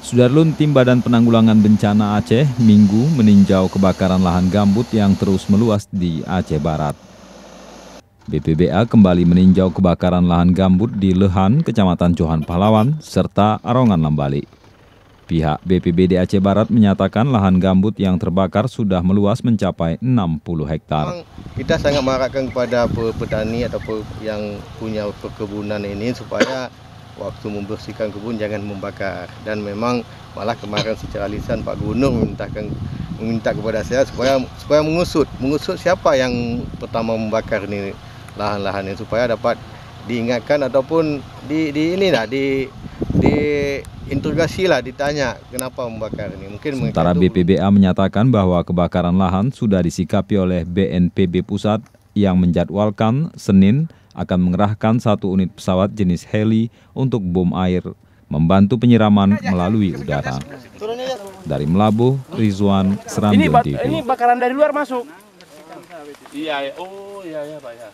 Sudarlun, tim Badan Penanggulangan Bencana Aceh Minggu meninjau kebakaran lahan gambut yang terus meluas di Aceh Barat. BPBA kembali meninjau kebakaran lahan gambut di Lehan, Kecamatan Johan Pahlawan, serta Arongan Lambali. Pihak BPBD Aceh Barat menyatakan lahan gambut yang terbakar sudah meluas mencapai 60 hektar. Kita sangat mengharapkan kepada petani atau yang punya perkebunan ini supaya waktu membersihkan kebun jangan membakar. Dan memang malah kemarin secara lisan Pak Gubernur meminta kepada saya supaya mengusut siapa yang pertama membakar ini lahan-lahan ini, supaya dapat diingatkan ataupun diinterogasi lah, ditanya kenapa membakar ini. Sementara BPBA menyatakan bahwa kebakaran lahan sudah disikapi oleh BNPB Pusat yang menjadwalkan Senin akan mengerahkan 1 unit pesawat jenis heli untuk bom air membantu penyiraman melalui udara. Dari Melabuh, Rizwan, Serambi TV. Ini bakaran dari luar masuk. Iya, oh iya Pak ya.